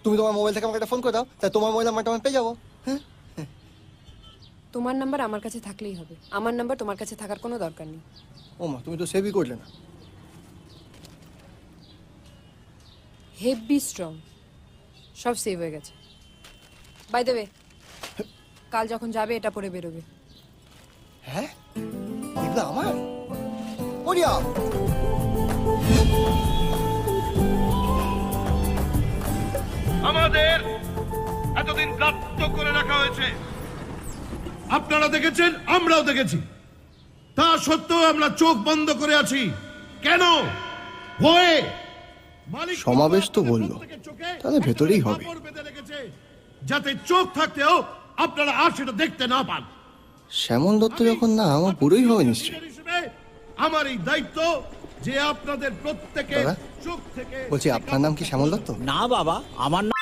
তুমি তোমার মোবাইল থেকে আমাকে একটা ফোন করে দাও, তাই তোমার মোবাইল নাম্বারটা আমি পেয়ে যাবো। হ্যাঁ, তোমার নাম্বার আমার কাছে থাকলেই হবে, আমার নাম্বার তোমার কাছে থাকার কোনো দরকার নেই। ও মা, তুমি তো সেভই করলে না। হেভি স্ট্রং, সব সেভ হয়ে গেছে। বাই দ্য ওয়ে, কাল যখন যাবে এটা পরে বেরোবে। হ্যাঁ, এগুলো আমার ওরিয়া। আমাদের এতদিন ব্লাত্য করে রাখা হয়েছে, আপনারা দেখেছেন, আমরাও দেখেছি। তা সত্ত্বেও আমরা চোখ বন্ধ করে আছি কেন? ভয়ে। সমাবেশ তো বললো, তাহলে ভেতরেই হবে। যাতে চোখ থাকতেও আপনারা আর সেটা দেখতে না পান। শ্যামল দত্ত যখন না, আমার পুরোই হবে নিশ্চয়। আমার এই দায়িত্ব যে আপনাদের প্রত্যেকের দাদা, চোখ থেকে। বলছি আপনার নাম কি শ্যামল দত্ত? না বাবা, আমার নাম